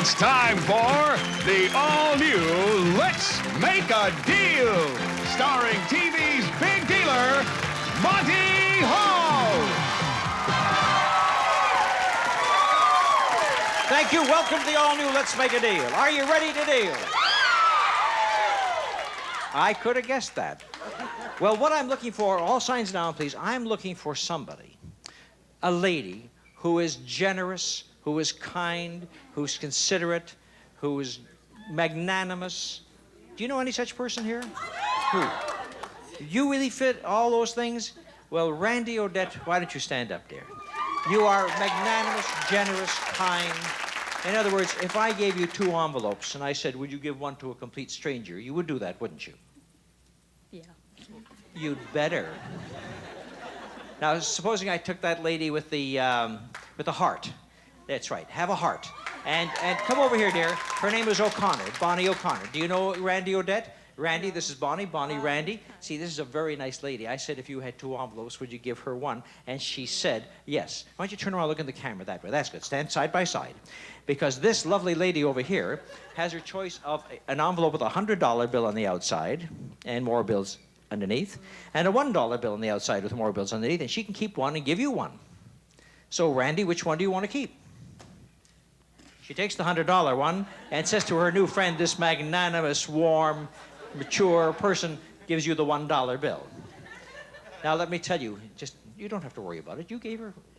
It's time for the all-new Let's Make a Deal, starring TV's big dealer, Monty Hall. Thank you. Welcome to the all-new Let's Make a Deal. Are you ready to deal? I could have guessed that. Well, what I'm looking for, all signs down, please. I'm looking for somebody, a lady who is generous, who is kind, who's considerate, who is magnanimous. Do you know any such person here? Who? You really fit all those things? Well, Randy Odette, why don't you stand up there? You are magnanimous, generous, kind. In other words, if I gave you 2 envelopes and I said, would you give one to a complete stranger, you would do that, wouldn't you? Yeah. You'd better. Now, supposing I took that lady with the heart. That's right, have a heart. And come over here, dear. Her name is O'Connor, Bonnie O'Connor. Do you know Randy Odette? Randy, this is Bonnie. Bonnie, Randy. See, this is a very nice lady. I said, if you had 2 envelopes, would you give her one? And she said, yes. Why don't you turn around and look in the camera that way? That's good. Stand side by side. Because this lovely lady over here has her choice of an envelope with a $100 bill on the outside and more bills underneath, and a $1 bill on the outside with more bills underneath, and she can keep one and give you one. So, Randy, which one do you want to keep? She takes the $100 one and says to her new friend, this magnanimous, warm, mature person gives you the $1 bill. Now, let me tell you, you don't have to worry about it.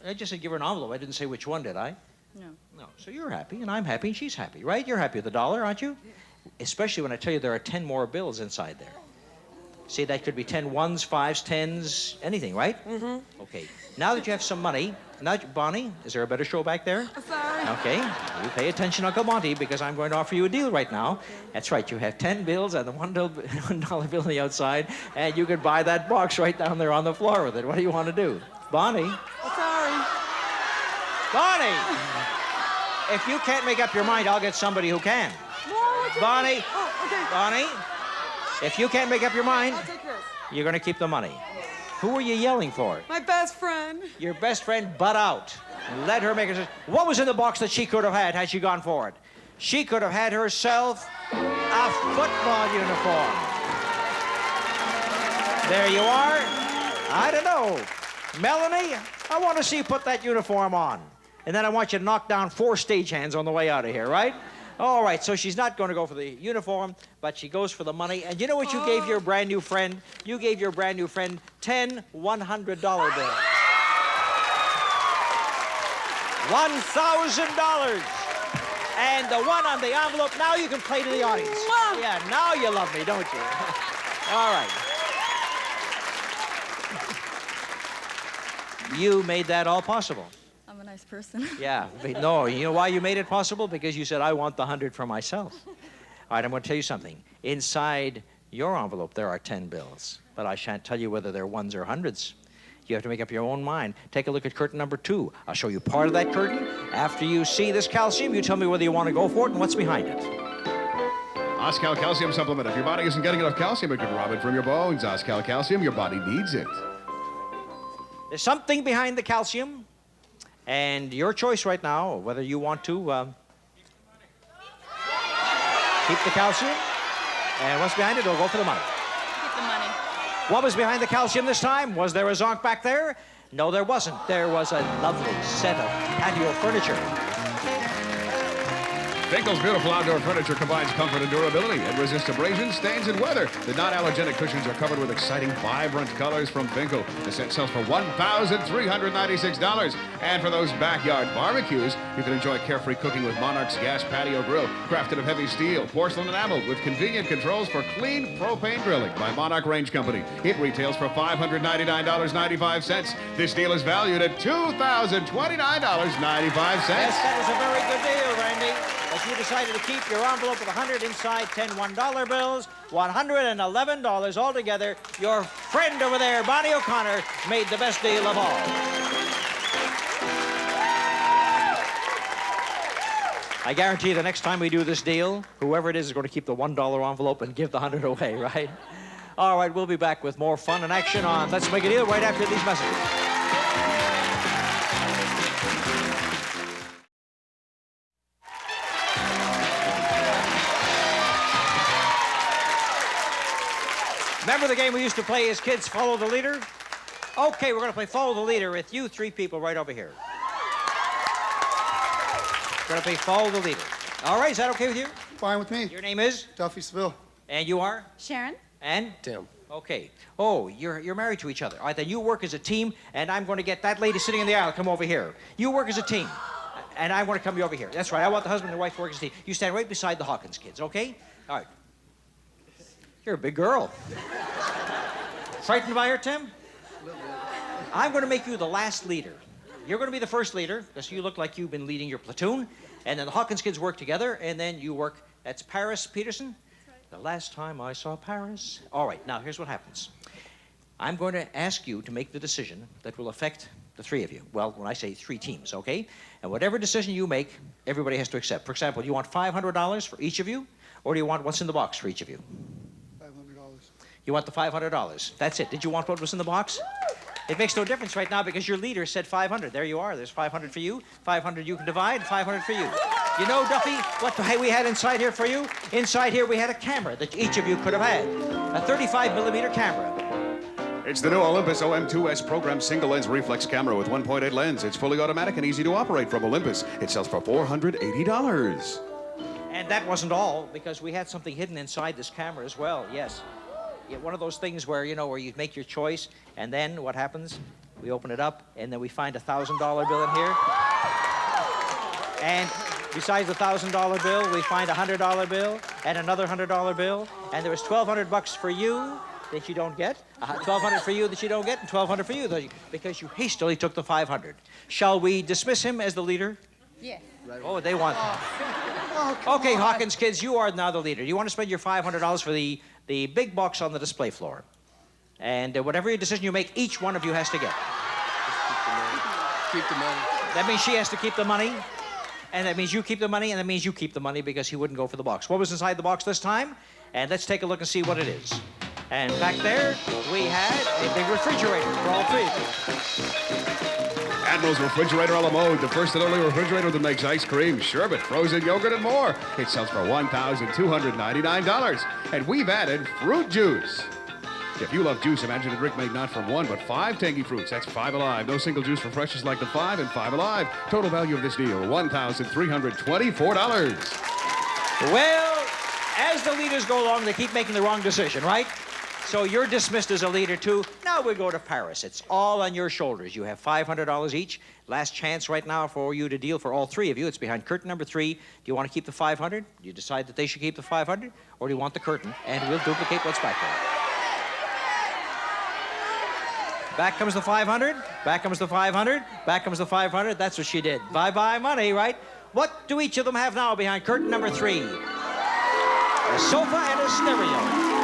I just said give her an envelope. I didn't say which one, did I? No. No. So you're happy, and I'm happy, and she's happy, right? You're happy with the dollar, aren't you? Especially when I tell you there are 10 more bills inside there. See, that could be 10 ones, 5s, 10s, anything, right? Mm-hmm. Okay. Now that you have some money, Bonnie, is there a better show back there? Sorry. Okay. You pay attention, Uncle Monty, because I'm going to offer you a deal right now. That's right. You have 10 bills and the $1 bill on the outside, and you could buy that box right down there on the floor with it. What do you want to do? Bonnie? Sorry. Bonnie! If you can't make up your mind, I'll get somebody who can. Bonnie? Oh, okay. Bonnie? If you can't make up your mind, I'll take this. you're going to keep the money. Who are you yelling for? My best friend. Your best friend, butt out. Let her make it. What was in the box that she could have had she gone for it? She could have had herself a football uniform. There you are. I don't know. Melanie, I want to see you put that uniform on. And then I want you to knock down 4 stagehands on the way out of here, right? All right, so she's not going to go for the uniform, but she goes for the money. And you know what you gave your brand new friend? You gave your brand new friend 10 $100 bills. $1,000. And the one on the envelope, now you can play to the audience. Yeah, now you love me, don't you? All right. You made that all possible. I'm a nice person. Yeah, but no, you know why you made it possible? Because you said, I want the 100 for myself. All right, I'm going to tell you something. Inside your envelope, there are 10 bills, but I shan't tell you whether they're ones or hundreds. You have to make up your own mind. Take a look at curtain number 2. I'll show you part of that curtain. After you see this calcium, you tell me whether you want to go for it and what's behind it. Oscal Calcium Supplement. If your body isn't getting enough calcium, it can rob it from your bones. Oscal Calcium, your body needs it. There's something behind the calcium, and your choice right now, whether you want to keep the calcium, and what's behind it, or go for the money. Keep the money. What was behind the calcium this time? Was there a zonk back there? No, there wasn't. There was a lovely set of patio furniture. Finkel's beautiful outdoor furniture combines comfort and durability and resists abrasion, stains, and weather. The non-allergenic cushions are covered with exciting, vibrant colors from Finkel. The set sells for $1,396. And for those backyard barbecues, you can enjoy carefree cooking with Monarch's gas patio grill, crafted of heavy steel, porcelain enameled, with convenient controls for clean propane grilling by Monarch Range Company. It retails for $599.95. This deal is valued at $2,029.95. Yes, that was a very good deal, Randy. But you decided to keep your envelope with 100 inside, 10 $1 bills, $111 altogether. Your friend over there, Bonnie O'Connor, made the best deal of all. I guarantee you the next time we do this deal, whoever it is going to keep the $1 envelope and give the 100 away, right? All right, we'll be back with more fun and action on Let's Make a Deal right after these messages. Remember the game we used to play as kids, Follow the Leader? Okay, we're going to play Follow the Leader with you three people right over here. We're going to play Follow the Leader. All right, is that okay with you? Fine with me. Your name is? Duffy Seville. And you are? Sharon? And? Tim. Okay. Oh, you're married to each other. All right, then you work as a team, and I'm going to get that lady sitting in the aisle to come over here. You work as a team, and I want to come over here. That's right. I want the husband and wife to work as a team. You stand right beside the Hawkins kids, okay? All right. You're a big girl. Frightened by her, Tim? I'm going to make you the last leader. You're going to be the first leader, because you look like you've been leading your platoon, and then the Hawkins kids work together, and then you work. That's Paris Peterson? The last time I saw Paris. All right, now here's what happens. I'm going to ask you to make the decision that will affect the three of you. Well, when I say three teams, okay? And whatever decision you make, everybody has to accept. For example, do you want $500 for each of you, or do you want what's in the box for each of you? $500. You want the $500. That's it. Did you want what was in the box? It makes no difference right now because your leader said 500. There you are. There's 500 for you. 500 you can divide. 500 for you. You know, Duffy, what we had inside here for you? Inside here we had a camera that each of you could have had. A 35mm camera. It's the new Olympus OM2S program single lens reflex camera with 1.8 lens. It's fully automatic and easy to operate from Olympus. It sells for $480. And that wasn't all, because we had something hidden inside this camera as well. Yes. Yeah, one of those things where, you know, where you make your choice, and then what happens? We open it up, and then we find a $1,000 bill in here. And besides the $1,000 bill, we find a $100 bill and another $100 bill. And there was $1,200 for you that you don't get, $1,200 for you that you don't get, and $1,200 for you because you hastily took the $500. Shall we dismiss him as the leader? Yes. Oh, they want. Okay, Hawkins kids, you are now the leader. You want to spend your $500 for the big box on the display floor. And whatever your decision you make, each one of you has to get. Keep the money. That means she has to keep the money, and that means you keep the money, and that means you keep the money because he wouldn't go for the box. What was inside the box this time? And let's take a look and see what it is. And back there, we had a big refrigerator for all three of you. Admiral's Refrigerator a la mode, the first and only refrigerator that makes ice cream, sherbet, frozen yogurt, and more. It sells for $1,299. And we've added fruit juice. If you love juice, imagine a drink made not from one, but 5 tangy fruits. That's 5 alive. No single juice refreshes like the 5 and 5 alive. Total value of this deal, $1,324. Well, as the leaders go along, they keep making the wrong decision, right? So you're dismissed as a leader, too. Now we go to Paris. It's all on your shoulders. You have $500 each. Last chance right now for you to deal for all three of you. It's behind curtain number 3. Do you want to keep the 500? You decide that they should keep the 500? Or do you want the curtain? And we'll duplicate what's back there. Back comes the 500. Back comes the 500. Back comes the 500. That's what she did. Bye-bye money, right? What do each of them have now behind curtain number 3? A sofa and a stereo.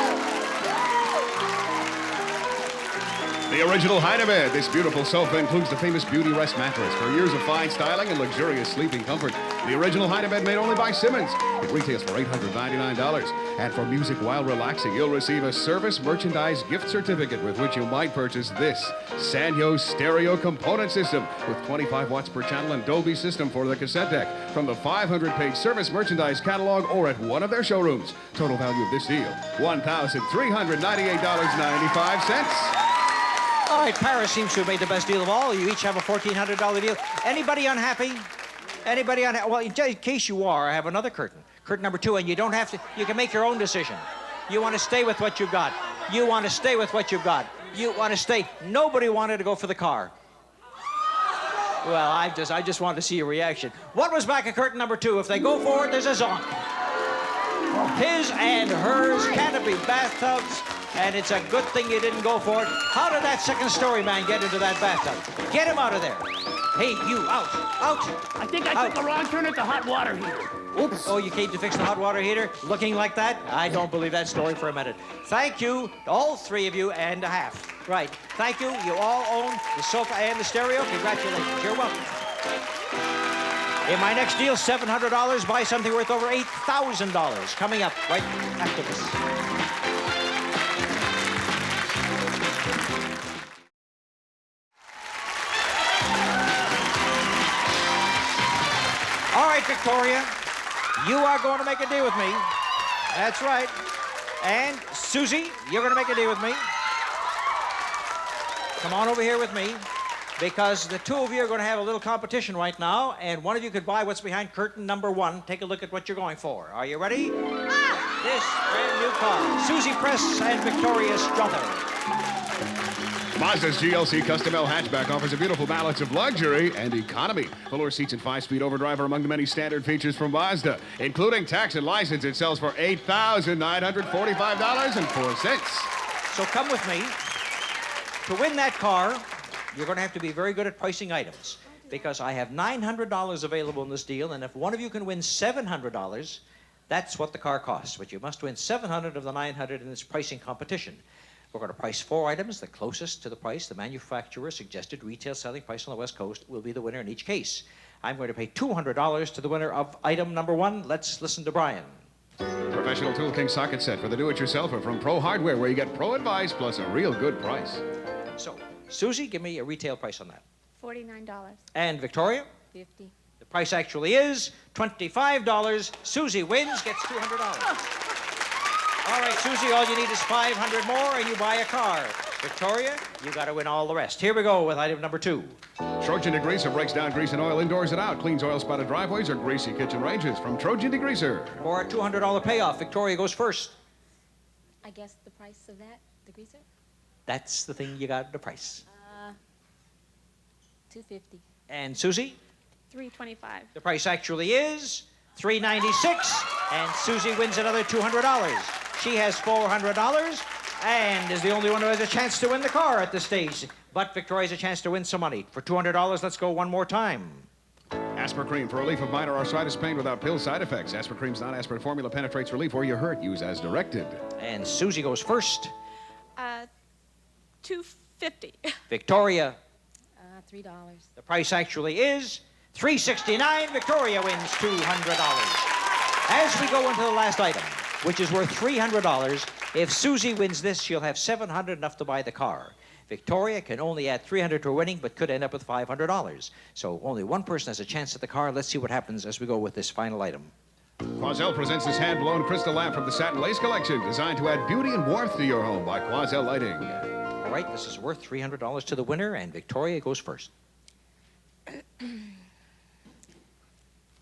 The original Heinebed. This beautiful sofa includes the famous Beauty Rest mattress for years of fine styling and luxurious sleeping comfort. The original Heinebed made only by Simmons. It retails for $899. And for music while relaxing, you'll receive a service merchandise gift certificate with which you might purchase this Sanyo stereo component system with 25 watts per channel and Dolby system for the cassette deck from the 500-page service merchandise catalog or at one of their showrooms. Total value of this deal, $1,398.95. All right, Paris seems to have made the best deal of all. You each have a $1,400 deal. Anybody unhappy? Anybody unhappy? Well, in case you are, I have another curtain. Curtain number 2, and you don't have to, you can make your own decision. You want to stay with what you've got. You want to stay with what you've got. You want to stay. Nobody wanted to go for the car. Well, I just wanted to see your reaction. What was back at curtain number 2? If they go for it, there's a zonk. His and hers canopy bathtubs. And it's a good thing you didn't go for it. How did that second-story man get into that bathtub? Get him out of there. Hey, you, out, out. I think I took a wrong turn at the hot water heater. Oops. Oh, you came to fix the hot water heater? Looking like that? I don't believe that story for a minute. Thank you, all three of you and a half. Right. Thank you. You all own the sofa and the stereo. Congratulations. You're welcome. In my next deal, $700, buy something worth over $8,000. Coming up right after this. All right, Victoria, you are going to make a deal with me. That's right. And Susie, you're going to make a deal with me. Come on over here with me, because the two of you are going to have a little competition right now, and one of you could buy what's behind curtain number 1. Take a look at what you're going for. Are you ready? This brand new car, Susie Press and Victoria Strother. Mazda's GLC Custom L hatchback offers a beautiful balance of luxury and economy. Fuller seats and 5-speed overdrive are among the many standard features from Mazda. Including tax and license, it sells for $8,945.04. So come with me. To win that car, you're going to have to be very good at pricing items, because I have $900 available in this deal, and if one of you can win $700, that's what the car costs. But you must win $700 of the $900 in this pricing competition. We're going to price 4 items. The closest to the price the manufacturer suggested retail selling price on the West Coast will be the winner in each case. I'm going to pay $200 to the winner of item number 1. Let's listen to Brian. Professional Tool King socket set for the do-it-yourselfer from Pro Hardware, where you get pro advice plus a real good price. So, Susie, give me a retail price on that. $49. And Victoria? $50. The price actually is $25. Susie wins, gets $200. All right, Susie, all you need is $500 more and you buy a car. Victoria, you got to win all the rest. Here we go with item number 2. Trojan Degreaser breaks down grease and oil indoors and out, cleans oil-spotted driveways or greasy kitchen ranges from Trojan Degreaser. For a $200 payoff, Victoria goes first. I guess the price of that, the greaser? That's the thing you got the price. $250. And Susie? $325. The price actually is $396, and Susie wins another $200. She has $400 and is the only one who has a chance to win the car at this stage. But Victoria has a chance to win some money. For $200, let's go one more time. Aspirin for relief of minor arthritis pain without pill side effects. Aspirin's non-aspirin formula penetrates relief where you're hurt. Use as directed. And Susie goes first. $250. Victoria, $3. the price actually is $369. Victoria wins $200. As we go into the last item, which is worth $300, if Susie wins this, she'll have $700, enough to buy the car. Victoria can only add $300 to her winning, but could end up with $500. So only one person has a chance at the car. Let's see what happens as we go with this final item. Quazell presents this hand-blown crystal lamp from the Satin Lace Collection, designed to add beauty and warmth to your home by Quazell Lighting. All right, this is worth $300 to the winner, and Victoria goes first.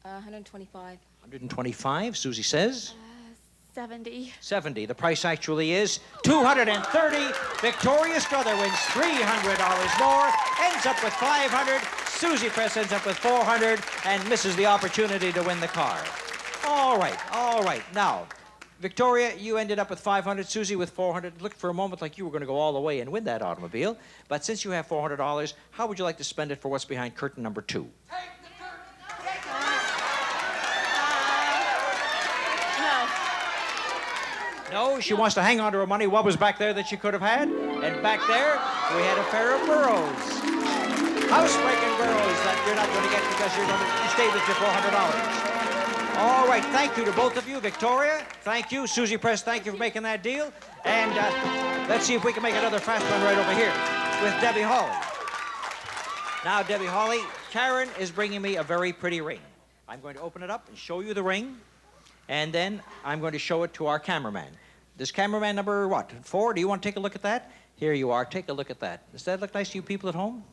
125. 125, Susie says. 70. 70. The price actually is $230. Victoria Strother wins $300 more, ends up with $500. Susie Press ends up with $400 and misses the opportunity to win the car. All right, all right. Now, Victoria, you ended up with $500. Susie with $400. It looked for a moment like you were going to go all the way and win that automobile. But since you have $400, how would you like to spend it for what's behind curtain number 2? No, she wants to hang on to her money. What was back there that she could have had? And back there, we had a pair of burros. Housebreaking burros that you're not going to get because you stayed with your $400. All right, thank you to both of you. Victoria, thank you. Susie Press, thank you for making that deal. And let's see if we can make another fast one right over here with Debbie Hawley. Now, Debbie Hawley, Karen is bringing me a very pretty ring. I'm going to open it up and show you the ring. And then I'm going to show it to our cameraman. This cameraman number, what, 4? Do you want to take a look at that? Here you are. Take a look at that. Does that look nice to you people at home?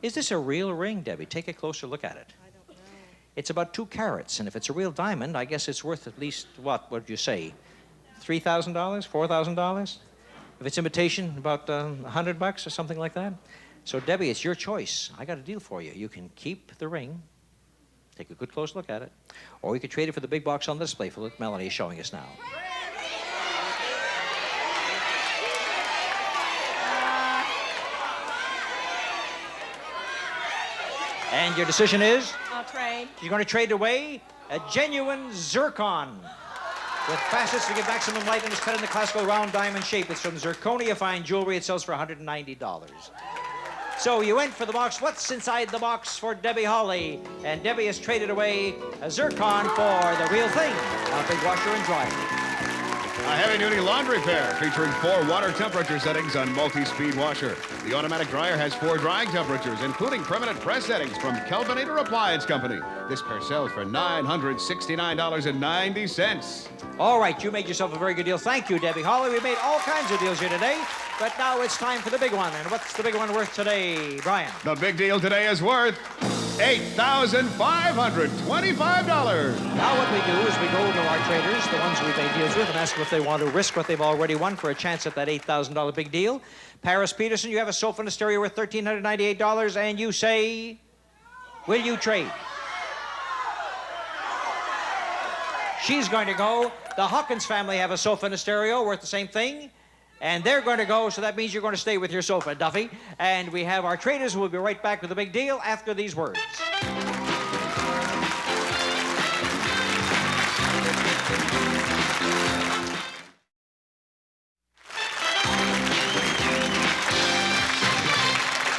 Is this a real ring, Debbie? Take a closer look at it. I don't know. It's about 2 carats, and if it's a real diamond, I guess it's worth at least, what would you say, $3,000, $4,000? If it's imitation, about $100 or something like that. So, Debbie, it's your choice. I got a deal for you. You can keep the ring. Take a good close look at it. Or you could trade it for the big box on the display for what Melanie is showing us now. And your decision is? I'll trade. You're going to trade away a genuine zircon with facets to give maximum light and is cut in the classical round diamond shape. It's from Zirconia Fine Jewelry. It sells for $190. So you went for the box. What's inside the box for Debbie Hawley? And Debbie has traded away a zircon for the real thing, a big washer and dryer. A heavy-duty laundry pair featuring 4 water temperature settings on multi-speed washer. The automatic dryer has 4 drying temperatures, including permanent press settings from Kelvinator Appliance Company. This pair sells for $969.90. All right, you made yourself a very good deal. Thank you, Debbie Holly. We made all kinds of deals here today, but now it's time for the big one. And what's the big one worth today, Brian? The big deal today is worth $8,525. Now what we do is we go to our traders, the ones we've made deals with, and ask them if they want to risk what they've already won for a chance at that $8,000 big deal. Paris Peterson, you have a sofa and a stereo worth $1,398, and you say, will you trade? She's going to go. The Hawkins family have a sofa and a stereo worth the same thing, and they're going to go, so that means you're going to stay with your sofa, Duffy. And we have our traders who will be right back with the big deal after these words.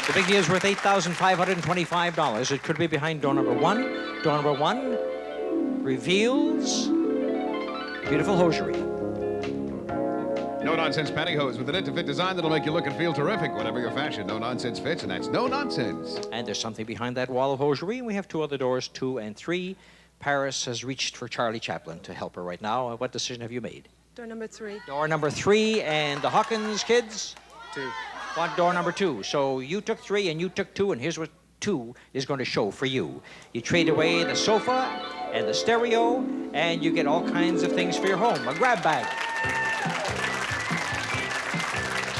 The big deal is worth $8,525. It could be behind door number 1. Door number 1 reveals beautiful hosiery. No-nonsense pantyhose with an fit design that'll make you look and feel terrific, whatever your fashion. No-nonsense fits, and that's no nonsense. And there's something behind that wall of hosiery, and we have 2 other doors, 2 and 3. Paris has reached for Charlie Chaplin to help her right now. What decision have you made? Door number 3. Door number 3, and the Hawkins kids? 2. Want door number 2. So you took 3 and you took 2, and here's what 2 is going to show for you. You trade away the sofa and the stereo, and you get all kinds of things for your home. A grab bag.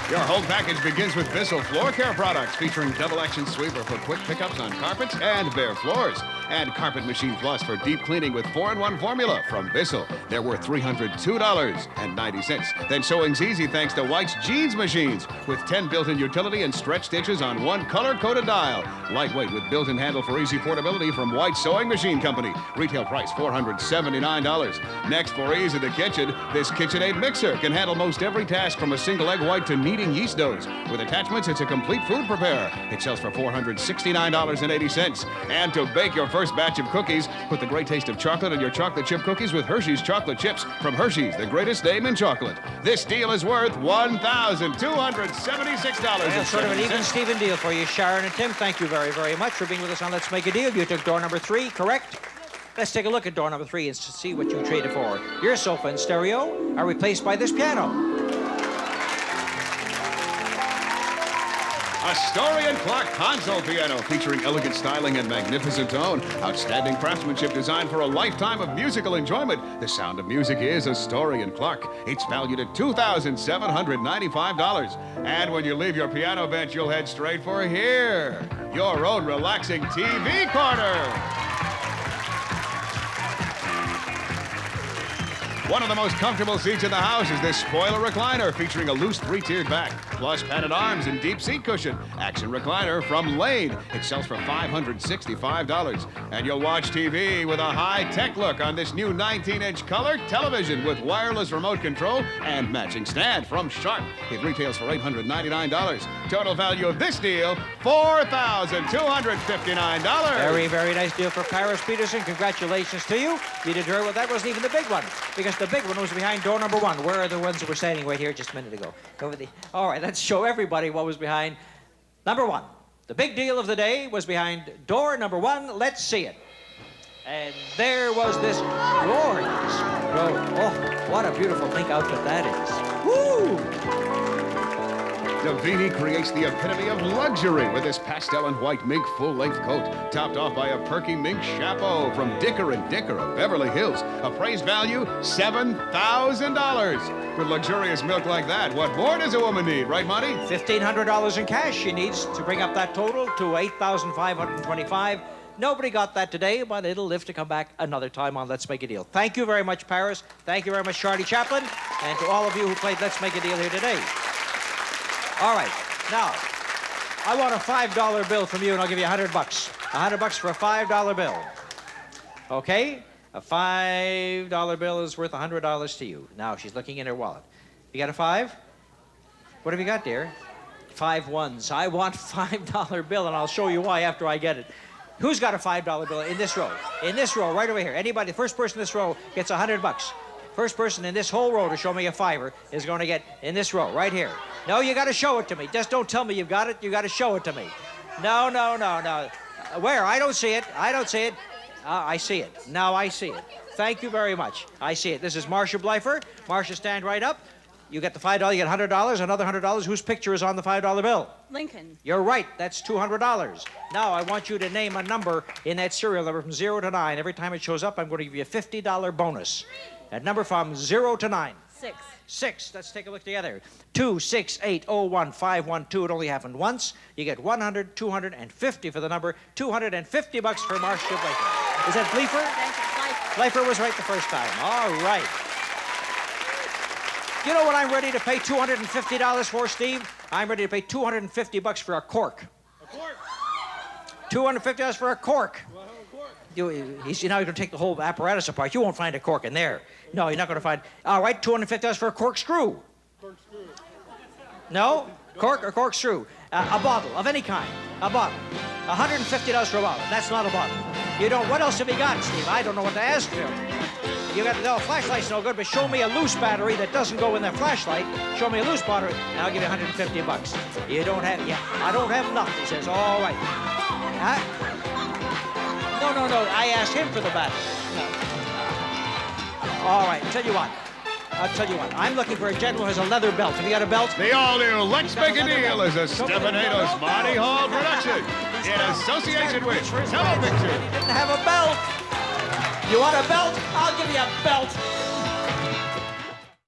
Your home package begins with Bissell Floor Care products featuring double-action sweeper for quick pickups on carpets and bare floors. And Carpet Machine Plus for deep cleaning with 4-in-1 formula from Bissell. They're worth $302.90. Then sewing's easy thanks to White's Jeans Machines with 10 built-in utility and stretch stitches on 1 color-coded dial. Lightweight with built-in handle for easy portability from White's Sewing Machine Company. Retail price $479. Next, for ease in the kitchen, this KitchenAid mixer can handle most every task from a single egg white to kneading yeast doughs. With attachments, it's a complete food preparer. It sells for $469.80. And to bake your first batch of cookies, put the great taste of chocolate in your chocolate chip cookies with Hershey's chocolate chips from Hershey's, the greatest name in chocolate. This deal is worth $1,276. Well, sort of an even Steven deal for you, Sharon and Tim. Thank you very, very much for being with us on Let's Make a Deal. You took door number 3, correct? Let's take a look at door number 3 and see what you traded for. Your sofa and stereo are replaced by this piano. A Astorian clock console piano featuring elegant styling and magnificent tone. Outstanding craftsmanship designed for a lifetime of musical enjoyment. The sound of music is Astorian clock. It's valued at $2,795. And when you leave your piano bench, you'll head straight for here, your own relaxing TV corner. One of the most comfortable seats in the house is this spoiler recliner featuring a loose 3-tiered back, plus padded arms and deep seat cushion. Action recliner from Lane. It sells for $565. And you'll watch TV with a high-tech look on this new 19-inch color television with wireless remote control and matching stand from Sharp. It retails for $899. Total value of this deal, $4,259. Very, very nice deal for Paris Peterson. Congratulations to you. You did very well. That wasn't even the big one, because the big one was behind door number 1. Where are the ones that were standing right here just a minute ago? All right, let's show everybody what was behind number 1. The big deal of the day was behind door number 1. Let's see it. And there was this glorious robe. Oh, what a beautiful pink outfit that is. Woo! Davini creates the epitome of luxury with this pastel and white mink full-length coat, topped off by a perky mink chapeau from Dicker & Dicker of Beverly Hills. Appraised value, $7,000. With luxurious milk like that, what more does a woman need, right, Monty? $1,500 in cash she needs to bring up that total to $8,525. Nobody got that today, but it'll live to come back another time on Let's Make a Deal. Thank you very much, Paris. Thank you very much, Charlie Chaplin, and to all of you who played Let's Make a Deal here today. All right, now, I want a $5 bill from you, and I'll give you $100. $100 for a $5 bill. Okay? A $5 bill is worth $100 to you. Now, she's looking in her wallet. You got a 5? What have you got, dear? 5 ones. I want $5 bill, and I'll show you why after I get it. Who's got a $5 bill in this row? In this row, right over here. Anybody, the first person in this row gets $100. First person in this whole row to show me a fiver is going to get in this row, right here. No, you got to show it to me. Just don't tell me you've got it. You got to show it to me. No. Where? I don't see it. I don't see it. I see it. Now I see it. Thank you very much. I see it. This is Marcia Bleifer. Marcia, stand right up. You get the $5, you get $100, another $100. Whose picture is on the $5 bill? Lincoln. You're right. That's $200. Now I want you to name a number in that serial number from 0 to 9. Every time it shows up, I'm going to give you a $50 bonus. That number from 0 to 9. 6. 6. Let's take a look together. 2680151. It only happened once. You get 100, 250 for the number. $250 for Marcia Bleifer. Is that Bleifer? Thank you. Bleifer was right the first time. All right. You know what I'm ready to pay $250 for, Steve? I'm ready to pay $250 for a cork. A cork? $250 for a cork. Well, a cork. You're going to take the whole apparatus apart. You won't find a cork in there. No, you're not going to find. All right, $250 for a corkscrew. Corkscrew. No? Cork or corkscrew? A bottle of any kind. A bottle. $150 for a bottle. That's not a bottle. You don't. What else have you got, Steve? I don't know what to ask you. You got no flashlight's no good, but show me a loose battery that doesn't go in the flashlight. Show me a loose battery, and I'll give you $150. You don't have. Yeah, I don't have nothing. He says, all right. Huh? No. I asked him for the battery. No. All right. I'll tell you what. I'm looking for a gentleman who has a leather belt. Have you got a belt? The all-new Let's Make a Deal is a Stephanedos Monty Hall production in association with Television. He didn't have a belt. You want a belt? I'll give you a belt.